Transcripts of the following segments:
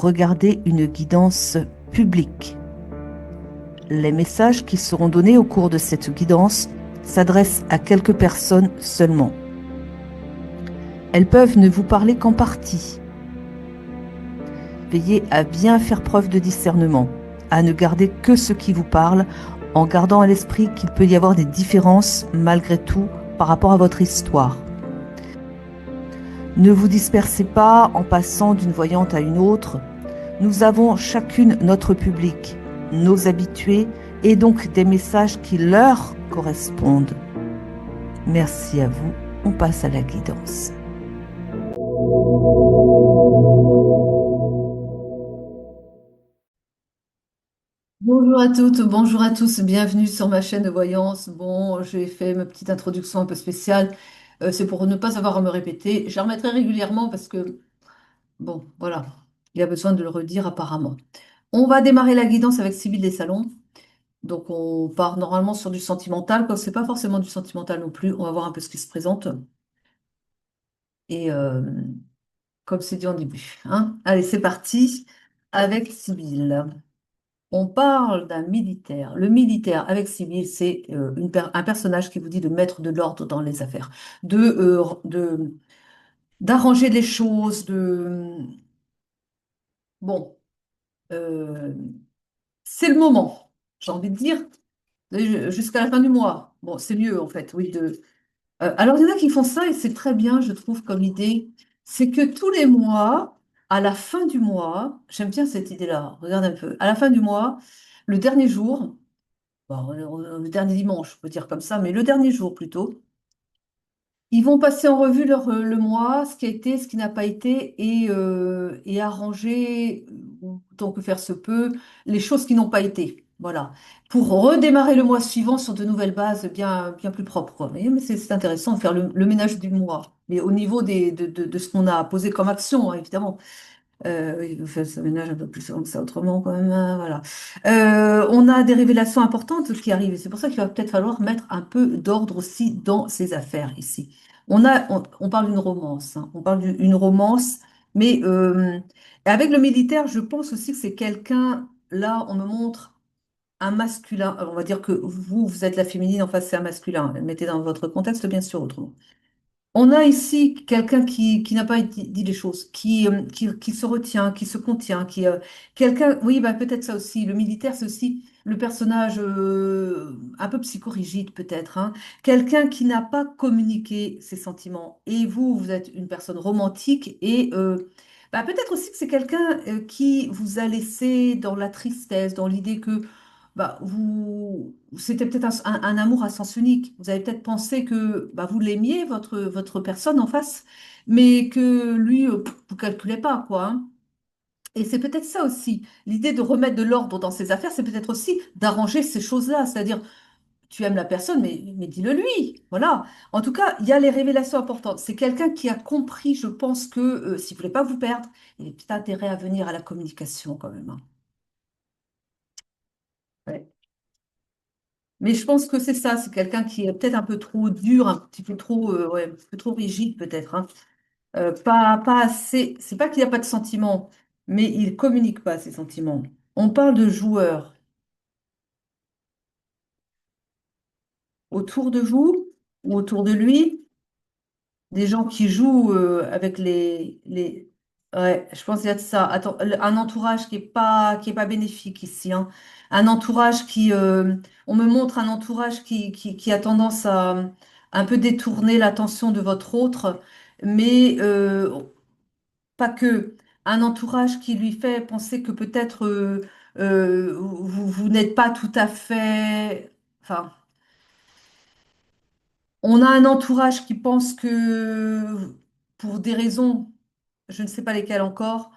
regardez une guidance publique. Les messages qui seront donnés au cours de cette guidance s'adressent à quelques personnes seulement. Elles peuvent ne vous parler qu'en partie. Veillez à bien faire preuve de discernement, à ne garder que ce qui vous parle, en gardant à l'esprit qu'il peut y avoir des différences malgré tout par rapport à votre histoire. Ne vous dispersez pas en passant d'une voyante à une autre. Nous avons chacune notre public, nos habitués et donc des messages qui leur correspondent. Merci à vous. On passe à la guidance. Bonjour à toutes, bonjour à tous, bienvenue sur ma chaîne de voyance. Bon, j'ai fait ma petite introduction un peu spéciale. C'est pour ne pas avoir à me répéter. Je la remettrai régulièrement parce que, bon, voilà, il y a besoin de le redire apparemment. On va démarrer la guidance avec Sybille des Salons. Donc, on part normalement sur du sentimental, comme c'est pas forcément du sentimental non plus. On va voir un peu ce qui se présente. Et comme c'est dit en début, hein. Allez, c'est parti avec Sybille. On parle d'un militaire. Le militaire avec Sybille, c'est un personnage qui vous dit de mettre de l'ordre dans les affaires, d'arranger les choses, bon, euh, c'est le moment, j'ai envie de dire, jusqu'à la fin du mois. Bon, c'est mieux en fait, oui. Alors il y en a qui font ça et c'est très bien, je trouve, comme idée. C'est que tous les mois, à la fin du mois, j'aime bien cette idée-là. Regarde un peu. À la fin du mois, le dernier jour. Bon, le dernier dimanche, on peut dire comme ça, mais le dernier jour plutôt. Ils vont passer en revue le mois, ce qui a été, ce qui n'a pas été, et arranger, autant que faire se peut, les choses qui n'ont pas été. Voilà. Pour redémarrer le mois suivant sur de nouvelles bases bien, bien plus propres, quoi. Vous voyez, mais c'est intéressant de faire le ménage du mois. Mais au niveau de ce qu'on a posé comme action, hein, évidemment. Oui, vous faites ce ménage un peu plus souvent que ça, autrement quand même, hein, voilà. On a des révélations importantes qui arrivent, et c'est pour ça qu'il va peut-être falloir mettre un peu d'ordre aussi dans ces affaires ici. On parle d'une romance, hein, on parle d'une romance, mais avec le militaire, je pense aussi que c'est quelqu'un, là, on me montre un masculin. Alors, on va dire que vous êtes la féminine, en face, c'est un masculin. Mettez dans votre contexte, bien sûr, autrement. On a ici quelqu'un qui n'a pas dit les choses, qui se retient, qui se contient, quelqu'un, oui, bah, peut-être ça aussi. Le militaire, c'est aussi le personnage un peu psychorigide, peut-être, hein. Quelqu'un qui n'a pas communiqué ses sentiments. Et vous êtes une personne romantique et bah, peut-être aussi que c'est quelqu'un qui vous a laissé dans la tristesse, dans l'idée que bah, c'était peut-être un amour à sens unique. Vous avez peut-être pensé que bah, vous l'aimiez, votre personne en face, mais que lui, vous calculez pas, quoi, hein. Et c'est peut-être ça aussi. L'idée de remettre de l'ordre dans ses affaires, c'est peut-être aussi d'arranger ces choses-là. C'est-à-dire, tu aimes la personne, mais dis-le lui. Voilà. En tout cas, il y a les révélations importantes. C'est quelqu'un qui a compris, je pense, que s'il ne voulait pas vous perdre, il a peut-être intérêt à venir à la communication quand même, hein. Ouais. Mais je pense que c'est ça, c'est quelqu'un qui est peut-être un peu trop dur, un petit peu trop, ouais, un petit peu trop rigide peut-être, hein. Pas assez. C'est pas qu'il n'y a pas de sentiments, mais il communique pas ses sentiments. On parle de joueurs autour de vous ou autour de lui, des gens qui jouent avec les. Ouais, je pense qu'il y a de ça. Attends, un entourage qui est pas bénéfique ici, hein. Un entourage on me montre un entourage qui a tendance à un peu détourner l'attention de votre autre, mais pas que. Un entourage qui lui fait penser que peut-être vous n'êtes pas tout à fait. Enfin, on a un entourage qui pense que pour des raisons, je ne sais pas lesquelles encore,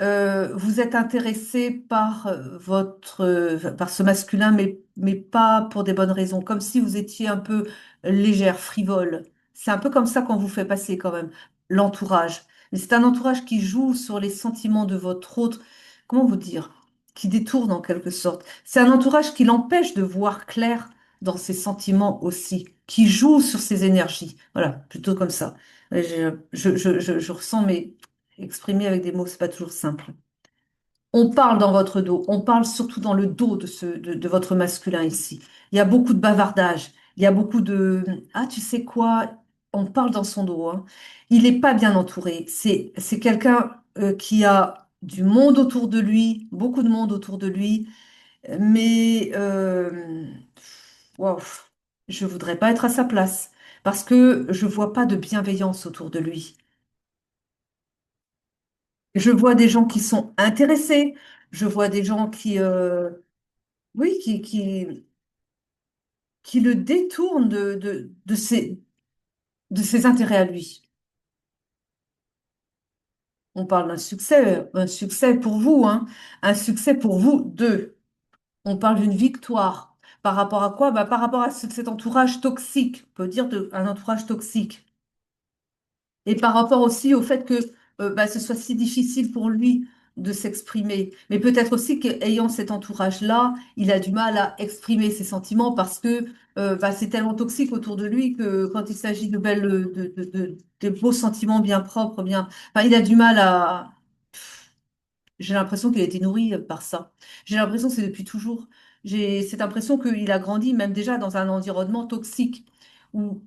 vous êtes intéressé par par ce masculin, mais pas pour des bonnes raisons, comme si vous étiez un peu légère, frivole. C'est un peu comme ça qu'on vous fait passer quand même, l'entourage. Mais c'est un entourage qui joue sur les sentiments de votre autre, comment vous dire, qui détourne en quelque sorte. C'est un entourage qui l'empêche de voir clair dans ses sentiments aussi, qui joue sur ses énergies. Voilà, plutôt comme ça. Je ressens, mais exprimer avec des mots, c'est pas toujours simple. On parle dans votre dos, on parle surtout dans le dos de votre masculin ici. Il y a beaucoup de bavardage, il y a beaucoup de... Ah, tu sais quoi? On parle dans son dos, hein. Il n'est pas bien entouré. C'est quelqu'un qui a du monde autour de lui, beaucoup de monde autour de lui, mais waouh, je voudrais pas être à sa place parce que je vois pas de bienveillance autour de lui. Je vois des gens qui sont intéressés, je vois des gens qui, oui, qui le détournent de ses intérêts à lui. On parle d'un succès, un succès pour vous, hein, un succès pour vous deux. On parle d'une victoire. Par rapport à quoi? Bah, par rapport à cet entourage toxique, on peut dire un entourage toxique. Et par rapport aussi au fait que bah, ce soit si difficile pour lui de s'exprimer. Mais peut-être aussi qu'ayant cet entourage-là, il a du mal à exprimer ses sentiments parce que bah, c'est tellement toxique autour de lui que quand il s'agit de belles, de beaux sentiments bien propres, bien, enfin, il a du mal à. J'ai l'impression qu'il a été nourri par ça. J'ai l'impression que c'est depuis toujours. J'ai cette impression qu'il a grandi même déjà dans un environnement toxique où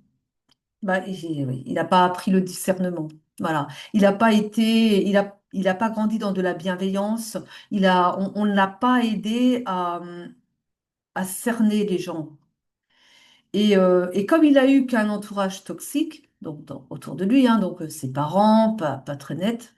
bah, oui, il n'a pas appris le discernement. Voilà. Il n'a pas été, il a pas grandi dans de la bienveillance. On ne l'a pas aidé à cerner les gens. Et comme il a eu qu'un entourage toxique, donc autour de lui, hein, donc ses parents, pas très nets,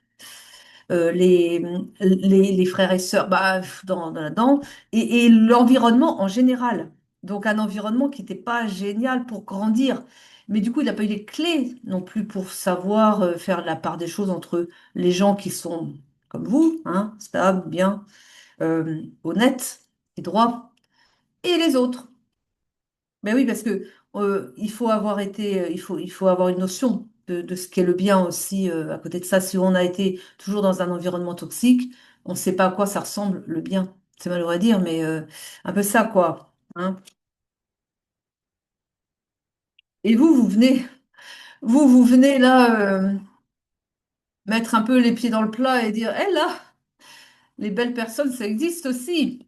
les, les frères et sœurs bah, là-dedans, et l'environnement en général. Donc un environnement qui n'était pas génial pour grandir. Mais du coup, il n'a pas eu les clés non plus pour savoir faire la part des choses entre les gens qui sont comme vous, hein, stables, bien, honnêtes et droits, et les autres. Ben oui, parce que il faut avoir été, il faut avoir une notion de ce qu'est le bien aussi. À côté de ça, si on a été toujours dans un environnement toxique, on ne sait pas à quoi ça ressemble le bien. C'est malheureux à dire, mais un peu ça, quoi. Hein. Et vous venez là mettre un peu les pieds dans le plat et dire, hé là, les belles personnes, ça existe aussi.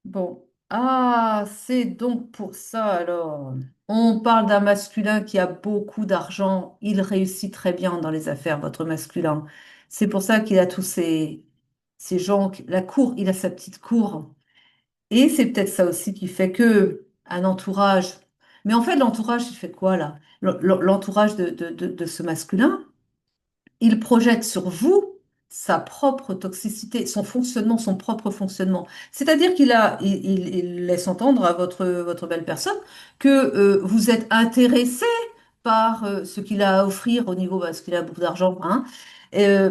Bon, ah, c'est donc pour ça alors. On parle d'un masculin qui a beaucoup d'argent. Il réussit très bien dans les affaires, votre masculin. C'est pour ça qu'il a tous ces gens, la cour, il a sa petite cour. Et c'est peut-être ça aussi qui fait que un entourage. Mais en fait, l'entourage, il fait quoi là? L'entourage de ce masculin, il projette sur vous sa propre toxicité, son fonctionnement, son propre fonctionnement. C'est-à-dire il laisse entendre à votre belle personne que vous êtes intéressé par ce qu'il a à offrir au niveau parce qu'il a beaucoup d'argent, hein,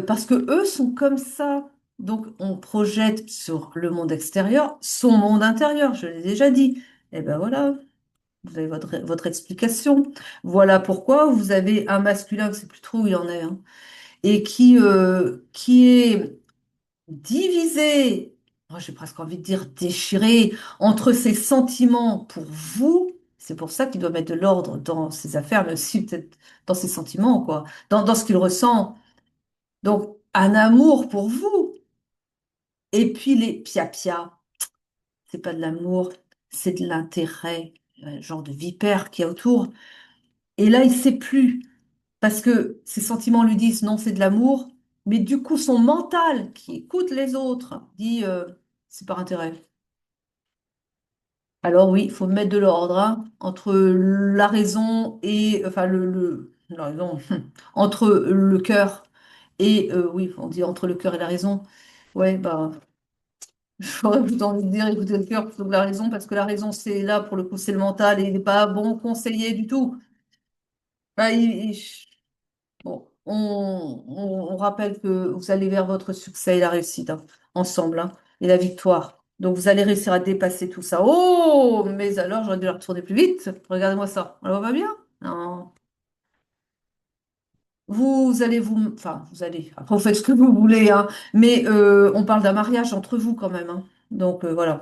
parce que eux sont comme ça. Donc on projette sur le monde extérieur son monde intérieur, je l'ai déjà dit. Et ben voilà, vous avez votre explication. Voilà pourquoi vous avez un masculin, je ne sais plus trop où il en est, hein, et qui est divisé, moi j'ai presque envie de dire déchiré, entre ses sentiments pour vous. C'est pour ça qu'il doit mettre de l'ordre dans ses affaires, mais aussi peut-être dans ses sentiments, quoi, dans ce qu'il ressent. Donc, un amour pour vous. Et puis les pia-pia, c'est pas de l'amour, c'est de l'intérêt, genre de vipère qu'il y a autour. Et là, il sait plus. Parce que ses sentiments lui disent non, c'est de l'amour, mais du coup, son mental, qui écoute les autres, dit c'est par intérêt. Alors oui, il faut mettre de l'ordre hein, entre la raison et, enfin, la raison, entre le cœur et, oui, on dit entre le cœur et la raison. Ouais, bah, j'aurais plutôt envie de dire écouter le cœur plutôt que la raison, parce que la raison, c'est là, pour le coup, c'est le mental et il n'est pas bon conseiller du tout. Bah, bon, on rappelle que vous allez vers votre succès et la réussite hein, ensemble hein, et la victoire. Donc vous allez réussir à dépasser tout ça. Oh, mais alors j'aurais dû la retourner plus vite. Regardez-moi ça. Alors va bien? Non. Vous allez enfin vous allez. Après vous faites ce que vous voulez hein. Mais on parle d'un mariage entre vous quand même hein. Donc voilà.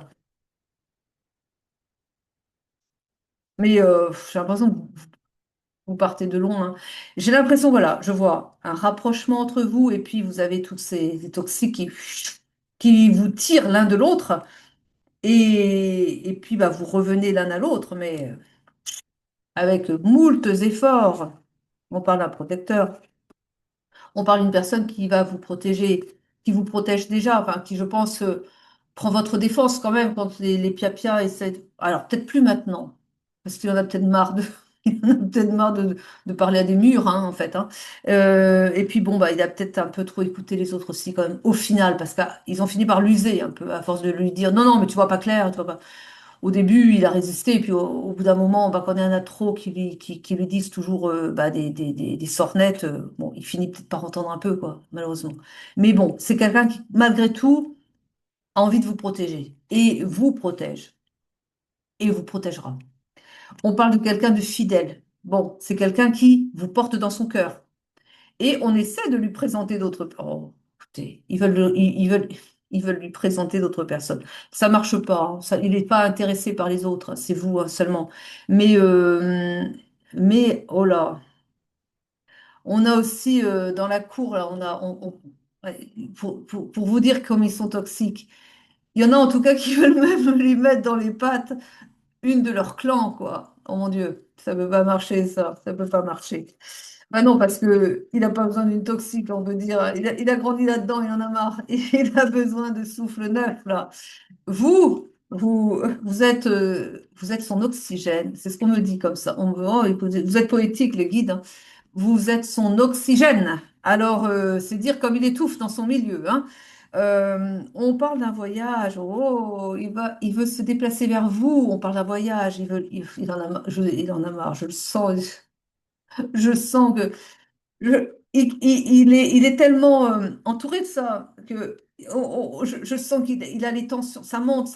Mais j'ai l'impression que Vous partez de loin. J'ai l'impression, voilà, je vois un rapprochement entre vous et puis vous avez toutes ces toxiques qui vous tirent l'un de l'autre et puis bah, vous revenez l'un à l'autre, mais avec moultes efforts. On parle d'un protecteur. On parle d'une personne qui va vous protéger, qui vous protège déjà, enfin, qui, je pense, prend votre défense quand même quand les piapias essaient. Alors, peut-être plus maintenant, parce qu'il en a peut-être marre de. Il en a peut-être marre de parler à des murs, hein, en fait. Hein. Et puis, bon, bah, il a peut-être un peu trop écouté les autres aussi, quand même, au final, parce qu'ils ont fini par l'user un peu, à force de lui dire non, non, mais tu vois pas clair, tu vois pas. Au début, il a résisté, et puis au bout d'un moment, bah, quand il y en a trop qui lui disent toujours bah, des sornettes, bon, il finit peut-être par entendre un peu, quoi, malheureusement. Mais bon, c'est quelqu'un qui, malgré tout, a envie de vous protéger, et vous protège, et vous protégera. On parle de quelqu'un de fidèle. Bon, c'est quelqu'un qui vous porte dans son cœur. Et on essaie de lui présenter d'autres. Oh, écoutez, ils veulent lui présenter d'autres personnes. Ça marche pas. Hein. Il n'est pas intéressé par les autres. Hein. C'est vous hein, seulement. Mais, euh, mais oh là, on a aussi dans la cour là, ouais, pour vous dire comme ils sont toxiques. Il y en a en tout cas qui veulent même lui mettre dans les pattes une de leurs clans, quoi. Oh mon Dieu, ça peut pas marcher, ça peut pas marcher. Bah non, parce que il n'a pas besoin d'une toxique, on peut dire. Il a grandi là-dedans, il en a marre. Il a besoin de souffle neuf, là. Vous êtes son oxygène. C'est ce qu'on me dit comme ça. Oh, écoutez, vous êtes poétique, le guide. Hein. Vous êtes son oxygène. Alors, c'est dire comme il étouffe dans son milieu. Hein. On parle d'un voyage. Oh, il veut se déplacer vers vous. On parle d'un voyage. Il en a, il en a marre. Je le sens. Je sens que il est tellement entouré de ça que je sens qu'il a les tensions. Ça monte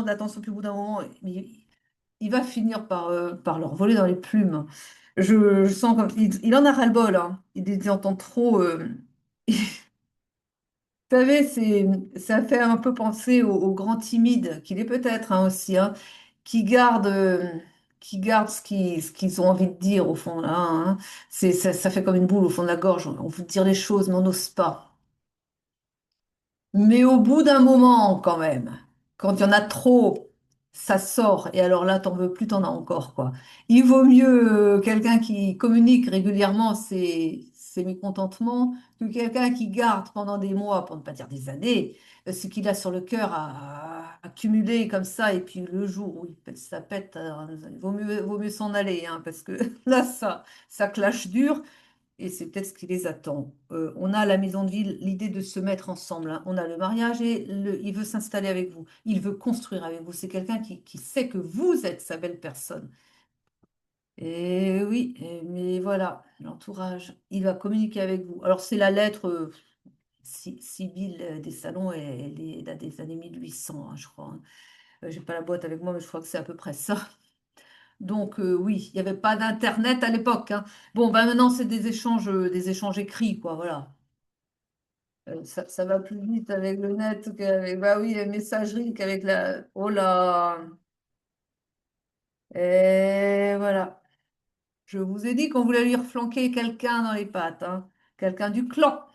la tension. Puis au bout d'un moment, il va finir par leur voler dans les plumes. Je sens comme il en a ras-le-bol. Hein. Il les entend trop. Vous savez, ça fait un peu penser au grand timide qu'il est peut-être hein, aussi, hein, qui garde, euh, qui garde ce qu'ils ont envie de dire au fond là. Hein. Ça fait comme une boule au fond de la gorge. On veut dire les choses, mais on n'ose pas. Mais au bout d'un moment, quand même, quand il y en a trop, ça sort. Et alors là, t'en veux plus, t'en as encore, quoi. Il vaut mieux quelqu'un qui communique régulièrement ses mécontentements que quelqu'un qui garde pendant des mois, pour ne pas dire des années, ce qu'il a sur le cœur à cumuler comme ça. Et puis le jour où ça pète, il vaut mieux s'en aller, hein, parce que là, ça clash dur. Et c'est peut-être ce qui les attend. On a à la maison de ville l'idée de se mettre ensemble. Hein. On a le mariage et il veut s'installer avec vous. Il veut construire avec vous. C'est quelqu'un qui sait que vous êtes sa belle personne. Et oui, mais voilà, l'entourage, il va communiquer avec vous. Alors c'est la lettre Sibylle des Salons, elle date des années 1800, hein, je crois. Hein. J'ai pas la boîte avec moi, mais je crois que c'est à peu près ça. Donc oui, il n'y avait pas d'Internet à l'époque. Hein. Bon, ben maintenant c'est des échanges écrits, quoi, voilà. Ça va plus vite avec le net qu'avec, bah oui, la messagerie qu'avec la. Oh là! Et voilà. Je vous ai dit qu'on voulait lui reflanquer quelqu'un dans les pattes, hein. Quelqu'un du clan.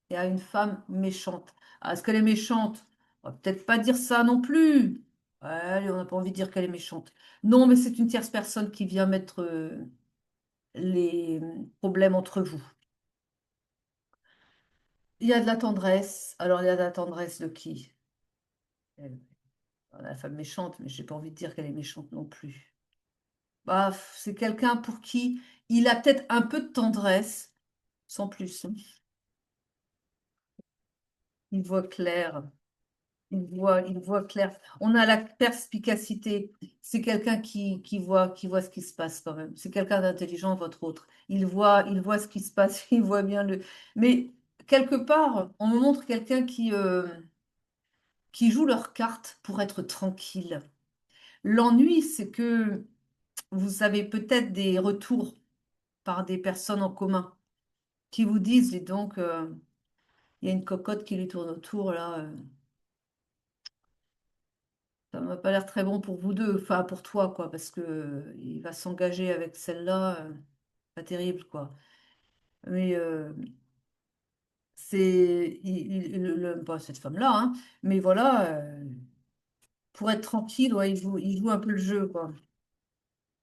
Et à une femme méchante. Ah, est-ce qu'elle est méchante? On va peut-être pas dire ça non plus. Ouais, allez, on n'a pas envie de dire qu'elle est méchante. Non, mais c'est une tierce personne qui vient mettre les problèmes entre vous. Il y a de la tendresse. Alors, il y a de la tendresse de qui? La femme méchante, mais j'ai pas envie de dire qu'elle est méchante non plus. Bah, c'est quelqu'un pour qui il a peut-être un peu de tendresse, sans plus. Hein. Il voit clair. Il voit clair. On a la perspicacité. C'est quelqu'un qui voit ce qui se passe quand même. C'est quelqu'un d'intelligent, votre autre. Il voit ce qui se passe. Il voit bien le. Mais quelque part, on me montre quelqu'un qui joue leurs cartes pour être tranquille. L'ennui, c'est que vous avez peut-être des retours par des personnes en commun qui vous disent, dis donc, il y a une cocotte qui lui tourne autour, là, ça m'a pas l'air très bon pour vous deux, enfin pour toi, quoi, parce que il va s'engager avec celle-là. pas terrible, quoi. Mais c'est il aime pas cette femme-là, hein. Mais voilà, pour être tranquille, ouais, il joue un peu le jeu, quoi.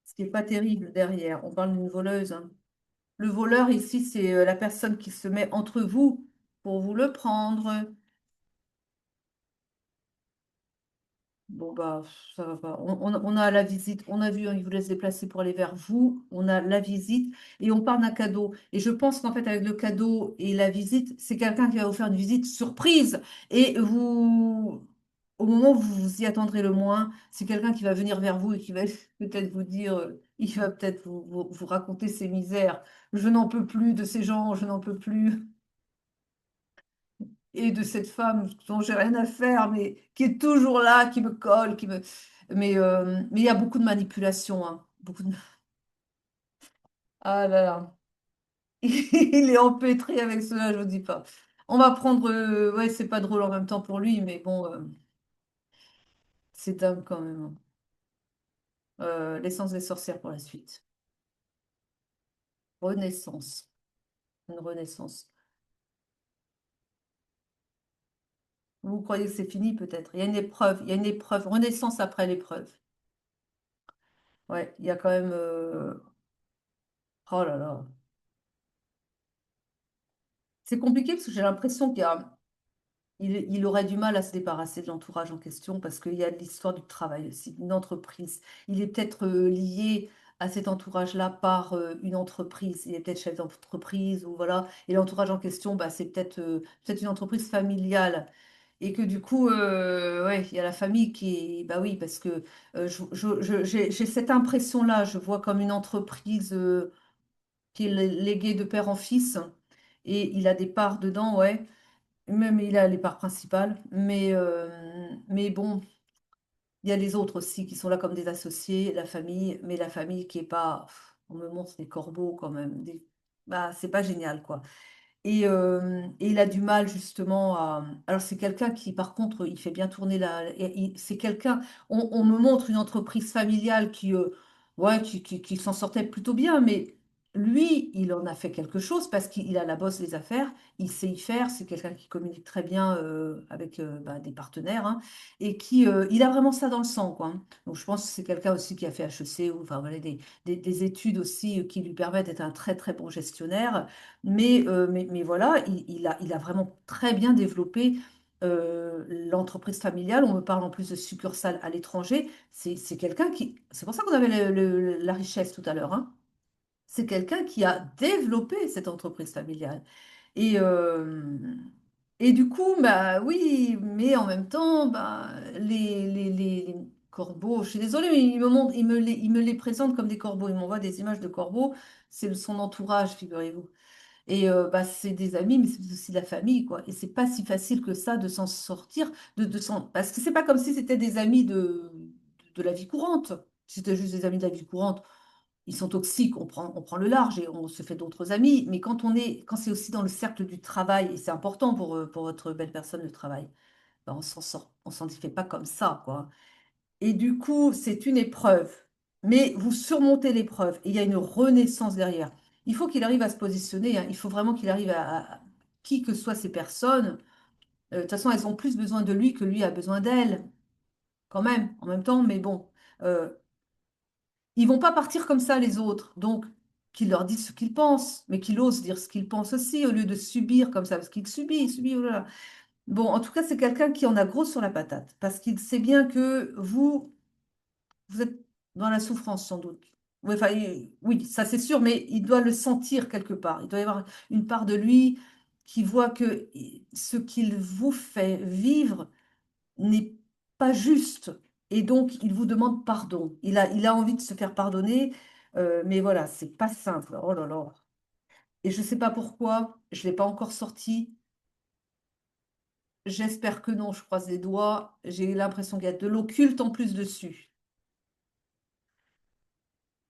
Ce qui est pas terrible derrière. On parle d'une voleuse, hein. Le voleur ici, c'est la personne qui se met entre vous pour vous le prendre. Bon, bah, ça va pas. On a la visite, on a vu, hein, il vous laisse déplacer pour aller vers vous. On a la visite et on parle d'un cadeau. Et je pense qu'en fait, avec le cadeau et la visite, c'est quelqu'un qui va vous faire une visite surprise. Et vous, au moment où vous vous y attendrez le moins, c'est quelqu'un qui va venir vers vous et qui va peut-être vous dire, il va peut-être vous raconter ses misères. Je n'en peux plus de ces gens, je n'en peux plus. Et de cette femme dont j'ai rien à faire, mais qui est toujours là, qui me colle, qui me... Mais il y a beaucoup de manipulation, hein. Beaucoup de... Ah là là. Il est empêtré avec cela, je vous dis pas. On va prendre... ouais, c'est pas drôle en même temps pour lui, mais bon, c'est dingue quand même, hein. L'essence des sorcières pour la suite. Renaissance. Une renaissance. Vous croyez que c'est fini peut-être? Il y a une épreuve, il y a une épreuve. Renaissance après l'épreuve. Ouais, il y a quand même... Oh là là. C'est compliqué parce que j'ai l'impression il aurait du mal à se débarrasser de l'entourage en question parce qu'il y a de l'histoire du travail aussi, d'une entreprise. Il est peut-être lié à cet entourage-là par une entreprise. Il est peut-être chef d'entreprise ou voilà. Et l'entourage en question, bah, c'est peut-être une entreprise familiale. Et que du coup, ouais, il y a la famille qui est... Bah oui, parce que j'ai cette impression-là. Je vois comme une entreprise qui est léguée de père en fils. Et il a des parts dedans, ouais. Même il a les parts principales, mais bon, il y a les autres aussi qui sont là comme des associés, la famille, mais la famille qui est pas, on me montre des corbeaux quand même, bah c'est pas génial quoi. Et il a du mal justement à. Alors c'est quelqu'un qui, par contre, il fait bien tourner C'est quelqu'un. On me montre une entreprise familiale ouais, qui s'en sortait plutôt bien, mais lui, il en a fait quelque chose parce qu'il a la bosse des affaires, il sait y faire. C'est quelqu'un qui communique très bien avec bah, des partenaires hein, et il a vraiment ça dans le sang, quoi. Donc je pense que c'est quelqu'un aussi qui a fait HEC ou enfin voilà des études aussi qui lui permettent d'être un très très bon gestionnaire. Mais voilà, il a vraiment très bien développé l'entreprise familiale. On me parle en plus de succursales à l'étranger. C'est quelqu'un qui... C'est pour ça qu'on avait la richesse tout à l'heure, hein. C'est quelqu'un qui a développé cette entreprise familiale. Et, euh, et du coup, bah oui, mais en même temps, bah, les corbeaux, je suis désolée, mais il me les présente comme des corbeaux. Il m'envoie des images de corbeaux. C'est son entourage, figurez-vous. Et bah, c'est des amis, mais c'est aussi de la famille, quoi. Et c'est pas si facile que ça de s'en sortir, parce que c'est pas comme si c'était des amis de la vie courante. Si c'était juste des amis de la vie courante, ils sont toxiques, on prend le large et on se fait d'autres amis. Mais quand c'est aussi dans le cercle du travail, et c'est important pour votre belle personne, le travail, ben, on s'en sort, on s'en fait pas comme ça, quoi. Et du coup, c'est une épreuve. Mais vous surmontez l'épreuve et il y a une renaissance derrière. Il faut qu'il arrive à se positionner, hein. Il faut vraiment qu'il arrive qui que soient ces personnes. De toute façon, elles ont plus besoin de lui que lui a besoin d'elles, quand même, en même temps. Mais bon, euh, ils vont pas partir comme ça, les autres. Donc, qu'il leur dise ce qu'ils pensent, mais qu'il ose dire ce qu'ils pensent aussi, au lieu de subir comme ça, parce qu'il subit, il subit. Oh là là. Bon, en tout cas, c'est quelqu'un qui en a gros sur la patate, parce qu'il sait bien que vous êtes dans la souffrance sans doute. Oui, enfin, oui, ça c'est sûr, mais il doit le sentir quelque part. Il doit y avoir une part de lui qui voit que ce qu'il vous fait vivre n'est pas juste. Et donc, il vous demande pardon. Il a envie de se faire pardonner, mais voilà, c'est pas simple. Oh là là. Et je ne sais pas pourquoi, je ne l'ai pas encore sorti. J'espère que non, je croise les doigts. J'ai l'impression qu'il y a de l'occulte en plus dessus.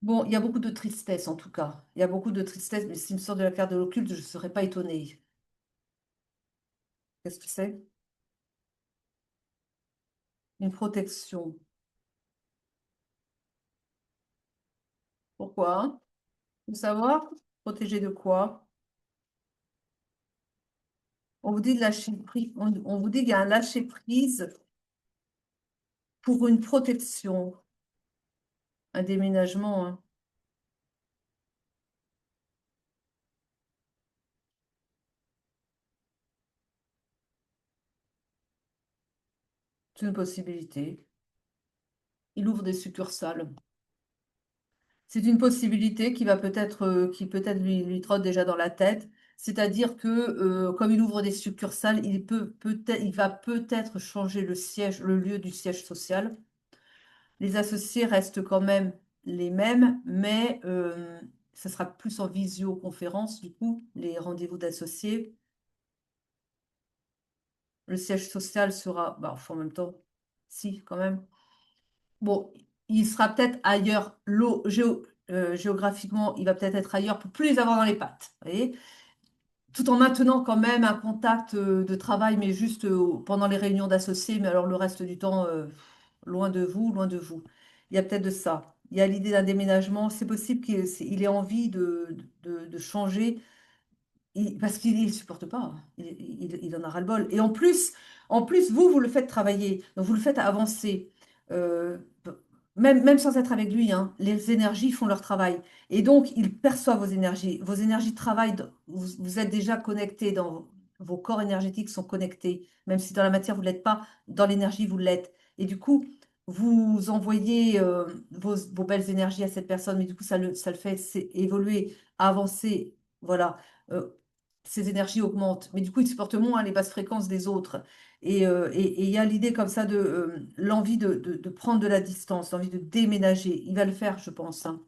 Bon, il y a beaucoup de tristesse en tout cas. Il y a beaucoup de tristesse, mais s'il me sort de la carte de l'occulte, je ne serais pas étonnée. Qu'est-ce que c'est? Une protection. Pourquoi? Faut savoir, protéger de quoi? On vous dit de lâcher prise, on vous dit qu'il y a un lâcher prise pour une protection, un déménagement, hein. C'est une possibilité. Il ouvre des succursales. C'est une possibilité qui va peut-être, qui peut-être lui trotte déjà dans la tête. C'est-à-dire que, comme il ouvre des succursales, il va peut-être changer le siège, le lieu du siège social. Les associés restent quand même les mêmes, mais ça sera plus en visioconférence, du coup, les rendez-vous d'associés. Le siège social sera, bah, enfin, en même temps, si, quand même. Bon, il sera peut-être ailleurs, géographiquement, il va peut-être être ailleurs pour plus les avoir dans les pattes, vous voyez, tout en maintenant quand même un contact de travail, mais juste pendant les réunions d'associés, mais alors le reste du temps, loin de vous, loin de vous. Il y a peut-être de ça. Il y a l'idée d'un déménagement. C'est possible qu'il ait envie de changer parce qu'il ne supporte pas, hein. Il en a ras-le-bol. Et en plus, vous le faites travailler, donc vous le faites avancer. Euh, même sans être avec lui, hein, les énergies font leur travail. Et donc, il perçoit vos énergies. Vos énergies travaillent, vous êtes déjà connectés, vos corps énergétiques sont connectés. Même si dans la matière, vous ne l'êtes pas, dans l'énergie, vous l'êtes. Et du coup, vous envoyez vos belles énergies à cette personne, mais du coup, ça le fait évoluer, avancer. Voilà. Euh, Ses énergies augmentent. Mais du coup, il supporte moins les basses fréquences des autres. Et il y a l'idée comme ça de l'envie de prendre de la distance, l'envie de déménager. Il va le faire, je pense, hein,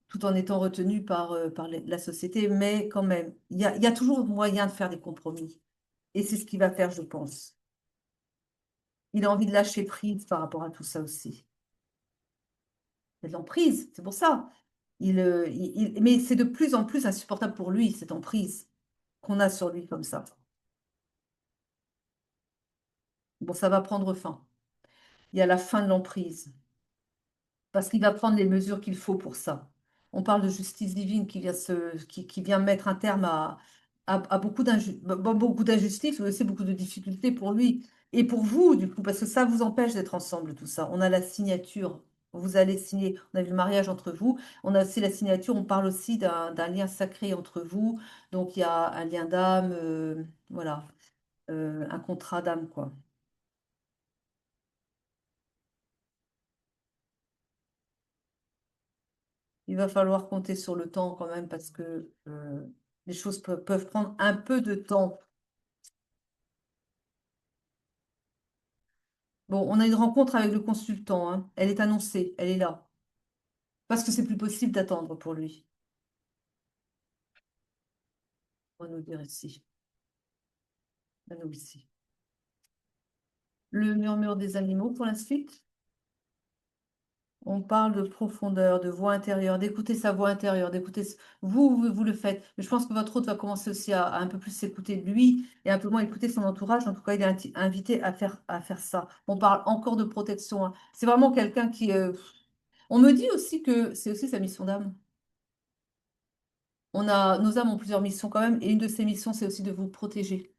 tout en étant retenu par la société. Mais quand même, il y a toujours moyen de faire des compromis. Et c'est ce qu'il va faire, je pense. Il a envie de lâcher prise par rapport à tout ça aussi. Il y a de l'emprise, c'est pour ça. Mais c'est de plus en plus insupportable pour lui, cette emprise qu'on a sur lui comme ça. Bon, ça va prendre fin. Il y a la fin de l'emprise, parce qu'il va prendre les mesures qu'il faut pour ça. On parle de justice divine qui vient mettre un terme à beaucoup d'injustices, mais aussi beaucoup de difficultés pour lui et pour vous, du coup, parce que ça vous empêche d'être ensemble, tout ça. On a la signature, vous allez signer, on a vu le mariage entre vous, on a aussi la signature, on parle aussi d'un lien sacré entre vous, donc il y a un lien d'âme, voilà, un contrat d'âme, quoi. Il va falloir compter sur le temps quand même parce que les choses peuvent prendre un peu de temps. Bon, on a une rencontre avec le consultant, hein. Elle est annoncée, elle est là. Parce que c'est plus possible d'attendre pour lui. On va nous dire ici. On va nous ici. Le murmure des animaux pour la suite. On parle de profondeur, de voix intérieure, d'écouter sa voix intérieure, vous le faites. Mais je pense que votre hôte va commencer aussi à un peu plus s'écouter de lui et un peu moins écouter son entourage. En tout cas, il est invité à faire ça. On parle encore de protection, hein. C'est vraiment quelqu'un qui... On me dit aussi que c'est aussi sa mission d'âme. Nos âmes ont plusieurs missions quand même, et une de ces missions, c'est aussi de vous protéger.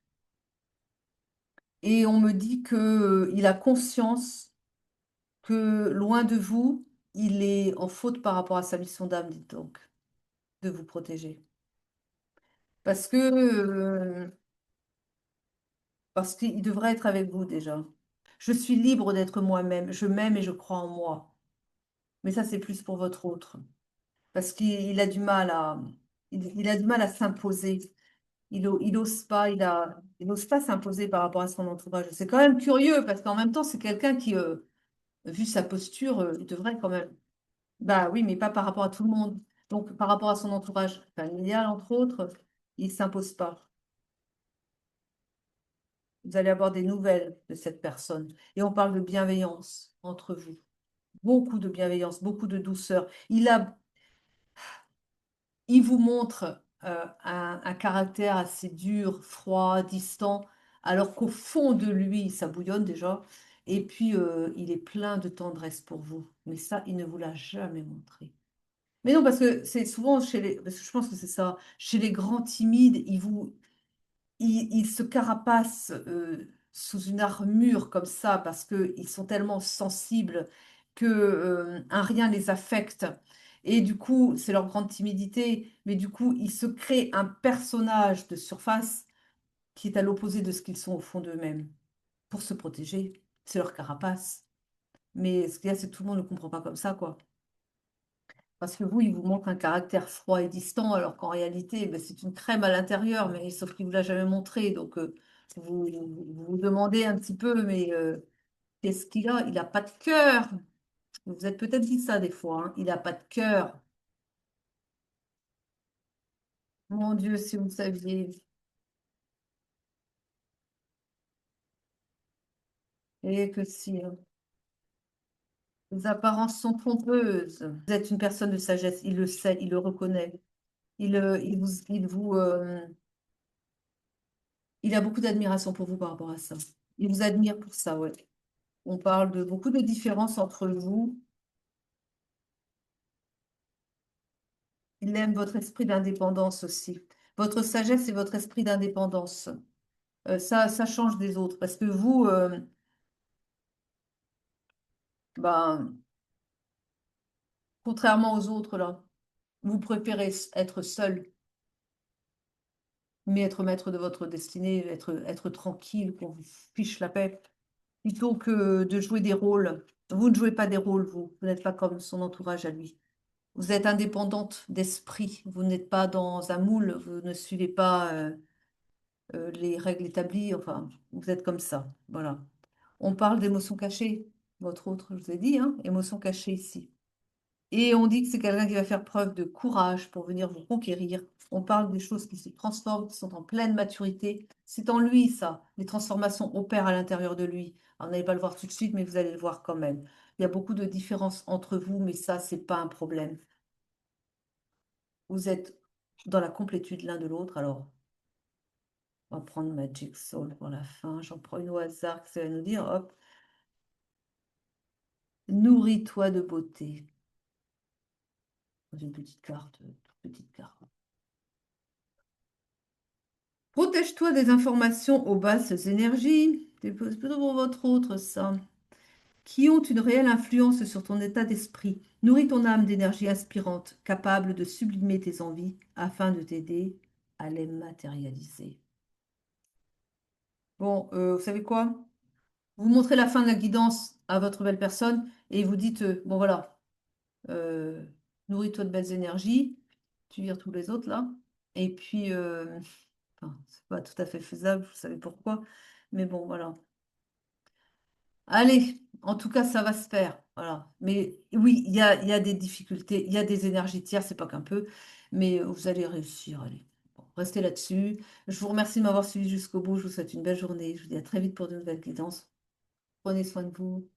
Et on me dit que, il a conscience que loin de vous, il est en faute par rapport à sa mission d'âme, dites donc, de vous protéger. Parce que, parce qu'il devrait être avec vous déjà. Je suis libre d'être moi-même. Je m'aime et je crois en moi. Mais ça, c'est plus pour votre autre. Parce qu'il a du mal il a du mal à s'imposer. Il ose pas, il ose pas s'imposer par rapport à son entourage. C'est quand même curieux parce qu'en même temps, c'est quelqu'un qui, vu sa posture, il devrait quand même. Bah oui, mais pas par rapport à tout le monde. Donc, par rapport à son entourage familial, entre autres, il s'impose pas. Vous allez avoir des nouvelles de cette personne. Et on parle de bienveillance entre vous. Beaucoup de bienveillance, beaucoup de douceur. Il vous montre un caractère assez dur, froid, distant, alors qu'au fond de lui, ça bouillonne déjà. Et puis, il est plein de tendresse pour vous. Mais ça, il ne vous l'a jamais montré. Mais non, parce que c'est souvent chez les, parce que je pense que c'est ça, chez les grands timides, ils se carapacent sous une armure comme ça parce qu'ils sont tellement sensibles que un rien les affecte. Et du coup, c'est leur grande timidité, mais du coup, ils se créent un personnage de surface qui est à l'opposé de ce qu'ils sont au fond d'eux-mêmes pour se protéger. C'est leur carapace. Mais ce qu'il y a, c'est que tout le monde ne comprend pas comme ça, quoi. Parce que vous, il vous montre un caractère froid et distant, alors qu'en réalité, ben, c'est une crème à l'intérieur, mais sauf qu'il ne vous l'a jamais montré. Donc, vous vous demandez un petit peu, mais qu'est-ce qu'il a? Il n'a pas de cœur. Vous vous êtes peut-être dit ça des fois, hein. Il n'a pas de cœur. Mon Dieu, si vous saviez. Et que si, hein. Les apparences sont trompeuses. Vous êtes une personne de sagesse. Il le sait, il le reconnaît. Il a beaucoup d'admiration pour vous par rapport à ça. Il vous admire pour ça, ouais. On parle de beaucoup de différences entre vous. Il aime votre esprit d'indépendance aussi. Votre sagesse et votre esprit d'indépendance. Ça change des autres parce que vous, ben, contrairement aux autres, là, vous préférez être seul, mais être maître de votre destinée, être tranquille, qu'on vous fiche la paix, plutôt que de jouer des rôles. Vous ne jouez pas des rôles, vous. Vous n'êtes pas comme son entourage à lui. Vous êtes indépendante d'esprit. Vous n'êtes pas dans un moule. Vous ne suivez pas les règles établies. Enfin, vous êtes comme ça. Voilà. On parle d'émotions cachées. Votre autre, je vous ai dit, hein, émotions cachées ici. Et on dit que c'est quelqu'un qui va faire preuve de courage pour venir vous conquérir. On parle des choses qui se transforment, qui sont en pleine maturité. C'est en lui, ça. Les transformations opèrent à l'intérieur de lui. Alors, vous n'allez pas le voir tout de suite, mais vous allez le voir quand même. Il y a beaucoup de différences entre vous, mais ça, c'est pas un problème. Vous êtes dans la complétude l'un de l'autre. Alors, on va prendre Magic Soul pour la fin. J'en prends une au hasard que ça va nous dire. Hop, nourris-toi de beauté. Dans une petite carte, toute petite carte. Protège-toi des informations aux basses énergies. C'est plutôt pour votre autre, ça. Qui ont une réelle influence sur ton état d'esprit. Nourris ton âme d'énergie inspirante, capable de sublimer tes envies afin de t'aider à les matérialiser. Bon, vous savez quoi? Vous montrez la fin de la guidance à votre belle personne et vous dites, bon voilà, euh, nourris-toi de belles énergies, tu vires tous les autres là. Et puis, enfin, c'est pas tout à fait faisable, vous savez pourquoi. Mais bon, voilà. Allez, en tout cas, ça va se faire. Voilà. Mais oui, il y a des difficultés, il y a des énergies tierces, c'est pas qu'un peu, mais vous allez réussir. Allez. Bon, restez là-dessus. Je vous remercie de m'avoir suivi jusqu'au bout. Je vous souhaite une belle journée. Je vous dis à très vite pour de nouvelles guidances. Prenez soin de vous.